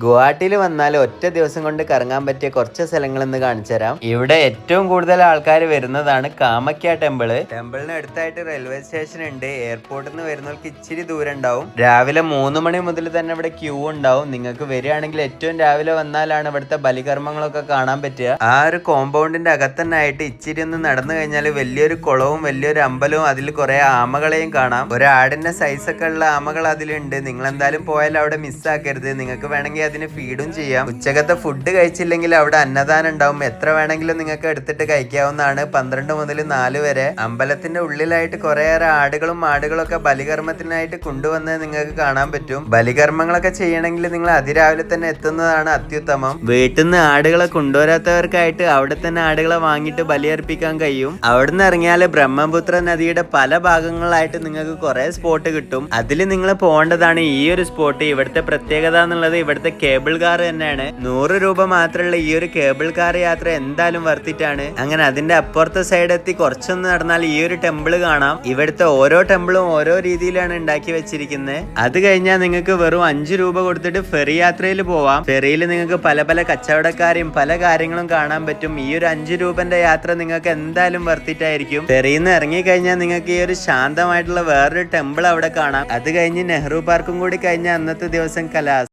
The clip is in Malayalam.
ഗുവാഹട്ടിയിൽ വന്നാൽ ഒറ്റ ദിവസം കൊണ്ട് കറങ്ങാൻ പറ്റിയ കുറച്ച് സ്ഥലങ്ങൾ ഇന്ന് കാണിച്ചു തരാം. ഇവിടെ ഏറ്റവും കൂടുതൽ ആൾക്കാർ വരുന്നതാണ് കാമക്യ ടെമ്പിള്. ടെമ്പിളിന് അടുത്തായിട്ട് റെയിൽവേ സ്റ്റേഷൻ ഉണ്ട്. എയർപോർട്ടിൽ നിന്ന് വരുന്നവർക്ക് ഇച്ചിരി ദൂരം ഉണ്ടാവും. രാവിലെ 3 മണി മുതൽ തന്നെ ഇവിടെ ക്യൂ ഉണ്ടാവും. നിങ്ങൾക്ക് വരികയാണെങ്കിൽ ഏറ്റവും രാവിലെ വന്നാലാണ് ഇവിടുത്തെ ബലികർമ്മങ്ങളൊക്കെ കാണാൻ പറ്റുക. ആ ഒരു കോമ്പൗണ്ടിന്റെ അകത്തന്നെ ആയിട്ട് ഇച്ചിരി ഒന്ന് നടന്നു കഴിഞ്ഞാൽ വലിയൊരു കുളവും വലിയൊരു അമ്പലവും അതിൽ കുറെ ആമകളെയും കാണാം. ഒരു ആടിന്റെ സൈസൊക്കെ ഉള്ള ആമകൾ അതിലുണ്ട്. നിങ്ങൾ എന്തായാലും പോയാൽ അവിടെ മിസ്സാക്കരുത്. നിങ്ങൾക്ക് വേണമെങ്കിൽ അതിന് ഫീഡും ചെയ്യാം. ഉച്ചകത്തെ ഫുഡ് കഴിച്ചില്ലെങ്കിൽ അവിടെ അന്നദാനം ഉണ്ടാവും. എത്ര വേണമെങ്കിലും നിങ്ങൾക്ക് എടുത്തിട്ട് കഴിക്കാവുന്നതാണ്. 12 മുതൽ 4 വരെ. അമ്പലത്തിന്റെ ഉള്ളിലായിട്ട് കുറേയേറെ ആടുകളും മാടുകളൊക്കെ ബലികർമ്മത്തിനായിട്ട് കൊണ്ടുവന്ന് നിങ്ങൾക്ക് കാണാൻ പറ്റും. ബലികർമ്മങ്ങളൊക്കെ ചെയ്യണമെങ്കിൽ നിങ്ങൾ അതിരാവിലെ തന്നെ എത്തുന്നതാണ് അത്യുത്തമം. വീട്ടിൽ നിന്ന് ആടുകളെ കൊണ്ടുവരാത്തവർക്കായിട്ട് അവിടെ തന്നെ ആടുകളെ വാങ്ങിയിട്ട് ബലിയർപ്പിക്കാൻ കഴിയും. അവിടുന്ന് ഇറങ്ങിയാൽ ബ്രഹ്മപുത്ര നദിയുടെ പല ഭാഗങ്ങളിലായിട്ട് നിങ്ങൾക്ക് കുറെ സ്പോട്ട് കിട്ടും. അതിൽ നിങ്ങൾ പോകേണ്ടതാണ് ഈ ഒരു സ്പോട്ട്. ഇവിടുത്തെ പ്രത്യേകത എന്നുള്ളത് ഇവിടുത്തെ കേബിൾ കാർ തന്നെയാണ്. 100 രൂപ മാത്രമുള്ള ഈ ഒരു കേബിൾ കാർ യാത്ര എന്തായാലും വർത്തിട്ടാണ്. അങ്ങനെ അതിന്റെ അപ്പുറത്തെ സൈഡ് എത്തി കുറച്ചൊന്ന് നടന്നാൽ ഈ ഒരു ടെമ്പിൾ കാണാം. ഇവിടുത്തെ ഓരോ ടെമ്പിളും ഓരോ രീതിയിലാണ് ഉണ്ടാക്കി വെച്ചിരിക്കുന്നത്. അത് കഴിഞ്ഞാൽ നിങ്ങൾക്ക് വെറും 5 രൂപ കൊടുത്തിട്ട് ഫെറി യാത്രയിൽ പോവാം. ഫെറിയിൽ നിങ്ങൾക്ക് പല പല കച്ചവടക്കാരെയും പല കാര്യങ്ങളും കാണാൻ പറ്റും. ഈ ഒരു 5 രൂപന്റെ യാത്ര നിങ്ങൾക്ക് എന്തായാലും വർത്തിട്ടായിരിക്കും. ഫെറിയിൽ നിന്ന് ഇറങ്ങി കഴിഞ്ഞാൽ നിങ്ങൾക്ക് ഈ ഒരു ശാന്തമായിട്ടുള്ള വേറൊരു ടെമ്പിൾ അവിടെ കാണാം. അത് കഴിഞ്ഞ് നെഹ്റു പാർക്കും കൂടി കഴിഞ്ഞാൽ അന്നത്തെ ദിവസം കലാസ്.